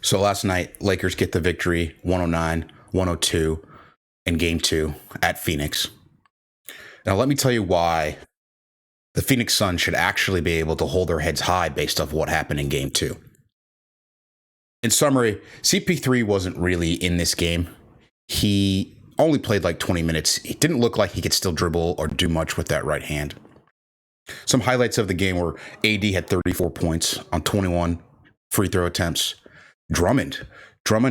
So last night, Lakers get the victory 109-102 in game two at Phoenix. Now, let me tell you why the Phoenix Suns should actually be able to hold their heads high based off what happened in game two. In summary, CP3 wasn't really in this game. He only played like 20 minutes. It didn't look like he could still dribble or do much with that right hand. Some highlights of the game were AD had 34 points on 21 free throw attempts. Drummond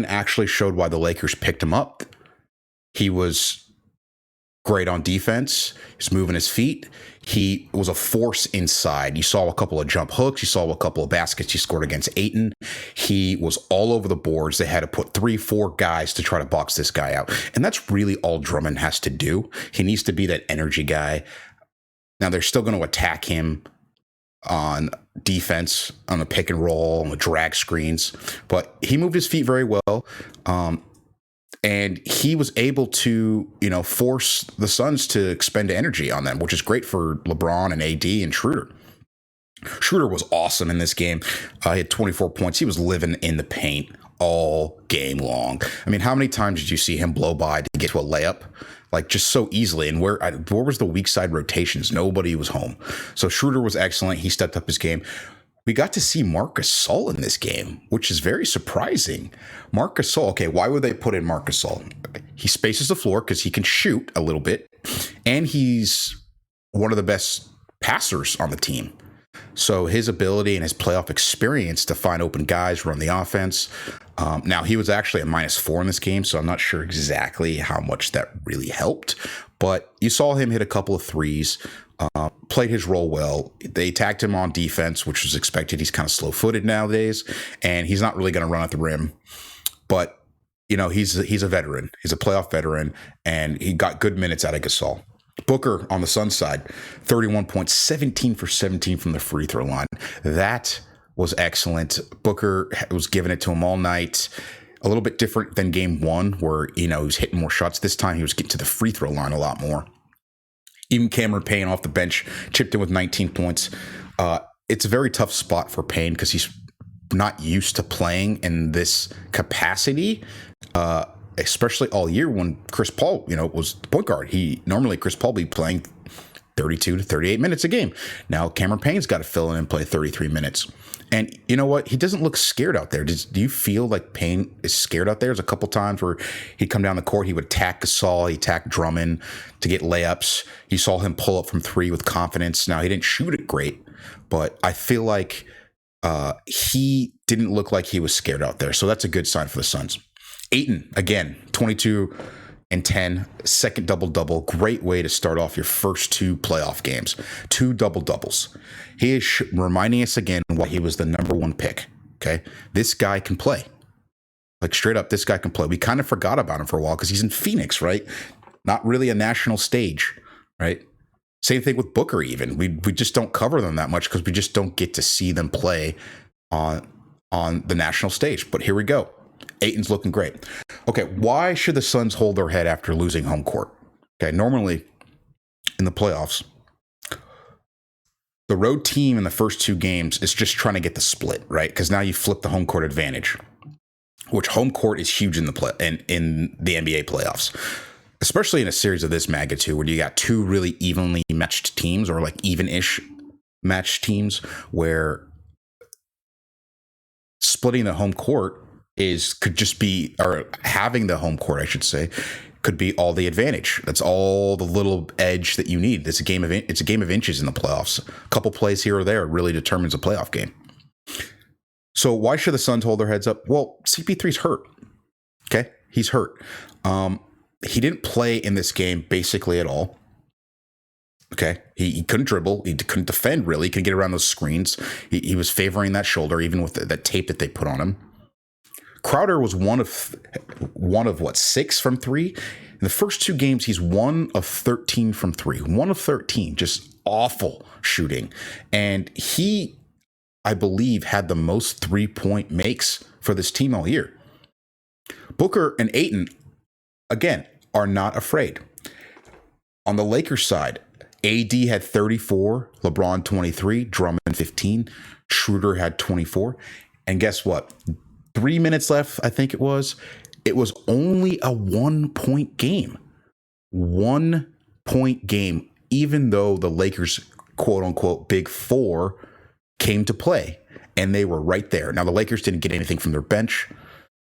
actually showed why the Lakers picked him up. He was great on defense. He's moving his feet. He was a force inside. You saw a couple of jump hooks. You saw a couple of baskets he scored against Ayton. He was all over the boards. They had to put 3-4 guys to try to box this guy out. And that's really all Drummond has to do. He needs to be that energy guy. Now, they're still going to attack him on defense, on the pick and roll, on the drag screens. But he moved his feet very well. And he was able to, force the Suns to expend energy on them, which is great for LeBron and AD and Schroeder. Schroeder was awesome in this game. He had 24 points. He was living in the paint all game long. I mean, how many times did you see him blow by to get to a layup? Like, just so easily. And where was the weak side rotations? Nobody was home. So Schroeder was excellent. He stepped up his game. We got to see Marc Gasol in this game, which is very surprising. Marc Gasol, okay, why would they put in Marc Gasol? He spaces the floor because he can shoot a little bit, and he's one of the best passers on the team. So his ability and his playoff experience to find open guys, run the offense. Now, he was actually a -4 in this game, so I'm not sure exactly how much that really helped. But you saw him hit a couple of threes. Played his role well. They attacked him on defense, which was expected. He's kind of slow-footed nowadays, and he's not really going to run at the rim. But, he's a veteran. He's a playoff veteran, and he got good minutes out of Gasol. Booker on the Suns side, 31 points, 17 for 17 from the free throw line. That was excellent. Booker was giving it to him all night. A little bit different than game one, where, he was hitting more shots. This time he was getting to the free throw line a lot more. Even Cameron Payne off the bench chipped in with 19 points. It's a very tough spot for Payne because he's not used to playing in this capacity, especially all year when Chris Paul, was the point guard. Chris Paul be playing 32 to 38 minutes a game. Now Cameron Payne's got to fill in and play 33 minutes. And you know what? He doesn't look scared out there. Do you feel like Payne is scared out there? There's a couple times where he'd come down the court, he would attack Gasol, he'd attack Drummond to get layups. You saw him pull up from three with confidence. Now, he didn't shoot it great, but I feel like he didn't look like he was scared out there. So that's a good sign for the Suns. Ayton, again, 22 and 10, second double-double. Great way to start off your first two playoff games. 2 double-doubles. He is reminding us again why he was the number one pick, okay? This guy can play. Like, straight up, this guy can play. We kind of forgot about him for a while because he's in Phoenix, right? Not really a national stage, right? Same thing with Booker even. We just don't cover them that much because we just don't get to see them play on the national stage. But here we go. Ayton's looking great. Okay, why should the Suns hold their head after losing home court? Okay, normally in the playoffs, the road team in the first 2 games is just trying to get the split, right? Because now you flip the home court advantage, which home court is huge in the NBA playoffs, especially in a series of this magnitude where you got 2 really evenly matched teams, or like even-ish matched teams, where splitting the home court could just be, or having the home court, I should say, could be all the advantage. That's all the little edge that you need. It's a game of inches in the playoffs. A couple plays here or there really determines a playoff game. So why should the Suns hold their heads up? Well, CP3's hurt. Okay, he's hurt. He didn't play in this game basically at all. Okay, he couldn't dribble. He couldn't defend really. He couldn't get around those screens. He was favoring that shoulder, even with that tape that they put on him. Crowder was one of 6 from 3. In the first 2 games, he's 1 of 13 from 3. 1 of 13, just awful shooting. And he, I believe, had the most 3-point makes for this team all year. Booker and Ayton, again, are not afraid. On the Lakers side, AD had 34, LeBron 23, Drummond 15, Schroeder had 24. And guess what? 3 minutes left, I think it was. It was only a 1-point game. 1-point game, even though the Lakers, quote unquote, big four came to play and they were right there. Now, the Lakers didn't get anything from their bench.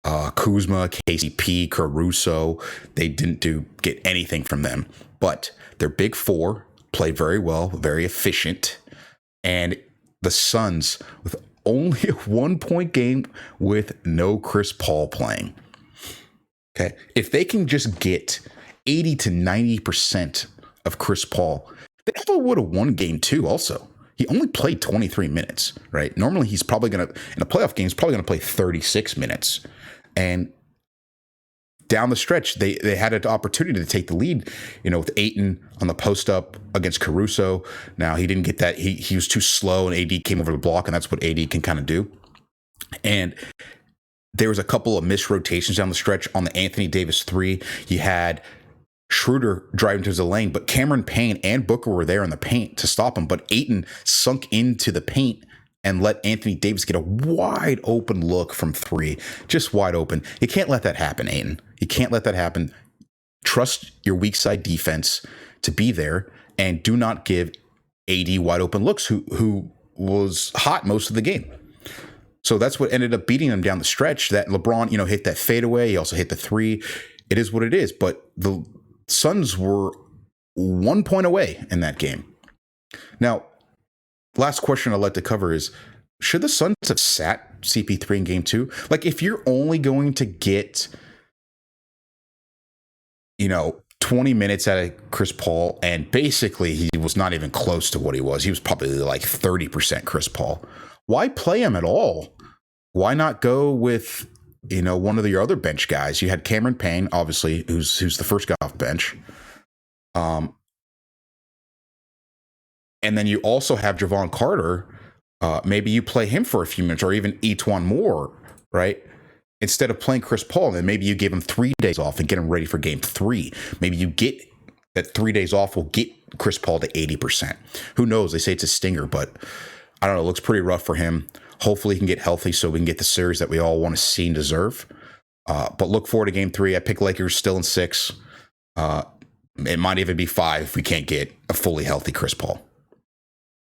Kuzma, KCP, Caruso, they didn't get anything from them. But their big four played very well, very efficient. And the Suns, with only a 1-point game with no Chris Paul playing. Okay. If they can just get 80 to 90% of Chris Paul, they probably would have won game 2 also. He only played 23 minutes, right? Normally he's probably going to, in a playoff game, he's probably going to play 36 minutes. And down the stretch, they had an opportunity to take the lead, with Ayton on the post up against Caruso. Now, he didn't get that. He was too slow, and AD came over the block, and that's what AD can kind of do. And there was a couple of missed rotations down the stretch on the Anthony Davis 3. You had Schroeder driving to the lane, but Cameron Payne and Booker were there in the paint to stop him. But Ayton sunk into the paint and let Anthony Davis get a wide open look from 3, just wide open. You can't let that happen, Ayton. You can't let that happen. Trust your weak side defense to be there, and do not give AD wide open looks, who was hot most of the game. So that's what ended up beating them down the stretch. That LeBron, hit that fadeaway. He also hit the 3. It is what it is. But the Suns were 1 point away in that game. Now, last question I'd like to cover is, should the Suns have sat CP3 in game 2? Like, if you're only going to get, 20 minutes out of Chris Paul, and basically he was not even close to what he was. He was probably like 30% Chris Paul. Why play him at all? Why not go with, one of your other bench guys? You had Cameron Payne, obviously, who's the first guy off bench. And then you also have Javon Carter. Maybe you play him for a few minutes, or even Etuan Moore, right? Instead of playing Chris Paul, then maybe you give him 3 days off and get him ready for game 3. Maybe you get that 3 days off will get Chris Paul to 80%. Who knows? They say it's a stinger, but I don't know. It looks pretty rough for him. Hopefully he can get healthy so we can get the series that we all want to see and deserve. But look forward to game 3. I pick Lakers still in 6. It might even be 5 if we can't get a fully healthy Chris Paul.